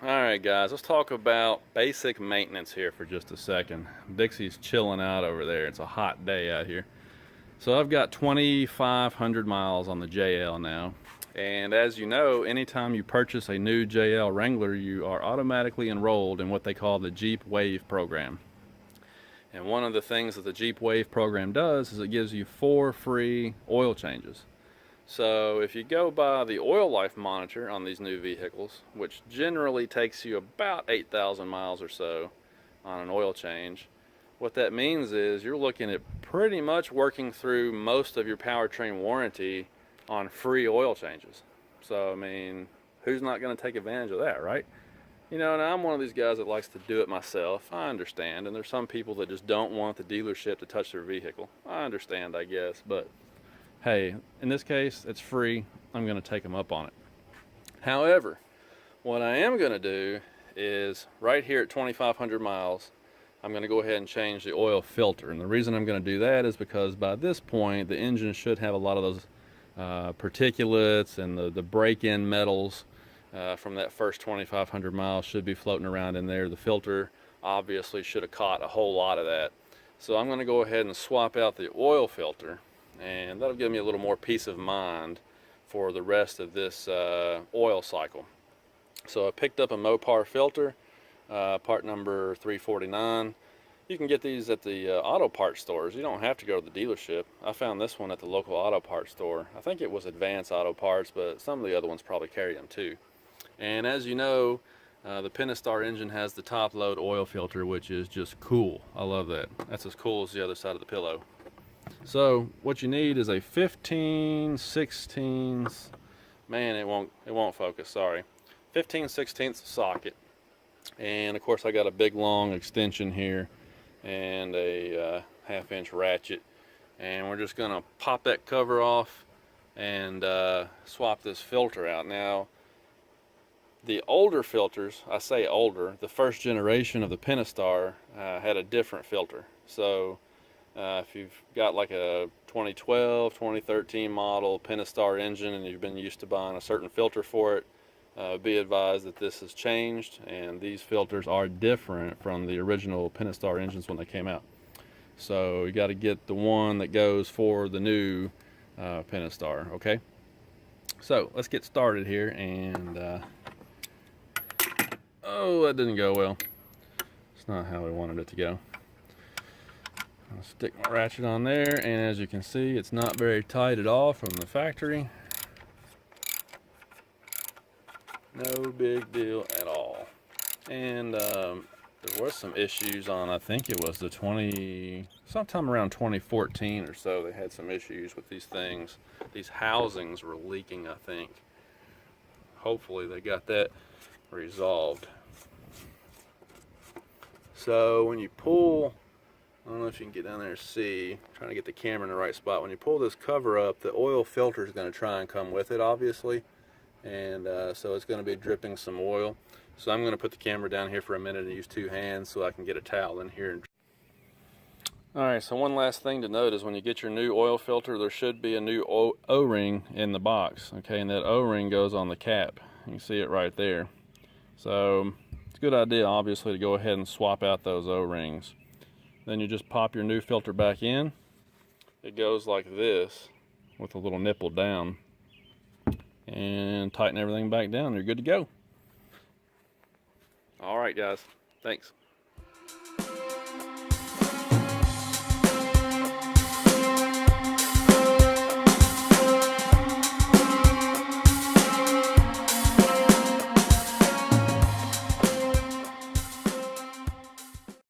Alright guys, let's talk about basic maintenance here for just a second. Dixie's chilling out over there. It's a hot day out here. So I've got 2,500 miles on the JL now. And as you know, anytime you purchase a new JL Wrangler, you are automatically enrolled in what they call the Jeep Wave program. And one of the things that the Jeep Wave program does is it gives you 4 free oil changes. So if you go by the oil life monitor on these new vehicles, which generally takes you about 8,000 miles or so on an oil change, what that means is you're looking at pretty much working through most of your powertrain warranty on free oil changes. So I mean, who's not going to take advantage of that, right? You know, and I'm one of these guys that likes to do it myself. I understand, and there's some people that just don't want the dealership to touch their vehicle. I understand, I guess, but hey, in this case, it's free. I'm going to take them up on it. However, what I am going to do is right here at 2,500 miles, I'm going to go ahead and change the oil filter. And the reason I'm going to do that is because by this point, the engine should have a lot of those particulates and the break-in metals from that first 2,500 miles should be floating around in there. The filter obviously should have caught a whole lot of that. So I'm going to go ahead and swap out the oil filter, and that'll give me a little more peace of mind for the rest of this oil cycle. So I picked up a Mopar filter, part number 349. You can get these at the auto parts stores. You don't have to go to the dealership. I found this one at the local auto parts store. I think it was Advanced Auto Parts, but some of the other ones probably carry them too. And as you know, the Pentastar engine has the top load oil filter, which is just cool. I love that. That's as cool as the other side of the pillow. So what you need is a 15/16, man, it won't focus, sorry. 15/16 socket. And of course I got a big long extension here and a 1/2-inch ratchet. And we're just gonna pop that cover off and swap this filter out. Now, the older filters, I say older, the first generation of the Pentastar had a different filter. So if you've got like a 2012, 2013 model Pentastar engine and you've been used to buying a certain filter for it, be advised that this has changed, and these filters are different from the original Pentastar engines when they came out. So you got to get the one that goes for the new Pentastar, okay? So let's get started here, and oh, that didn't go well. It's not how we wanted it to go. I'll stick my ratchet on there, and as you can see, it's not very tight at all from the factory. No big deal at all. And there was some issues on, I think it was sometime around 2014 or so, they had some issues with these things. These housings were leaking, I think. Hopefully they got that resolved. So when you pull, I don't know if you can get down there and see, I'm trying to get the camera in the right spot. When you pull this cover up, the oil filter is going to try and come with it, obviously. And so it's going to be dripping some oil. So I'm going to put the camera down here for a minute and use 2 hands so I can get a towel in here. Alright, so one last thing to note is when you get your new oil filter, there should be a new O-ring in the box. Okay, and that O-ring goes on the cap. You can see it right there. So it's a good idea, obviously, to go ahead and swap out those O-rings. Then you just pop your new filter back in. It goes like this with a little nipple down. And tighten everything back down. You're good to go. All right, guys. Thanks.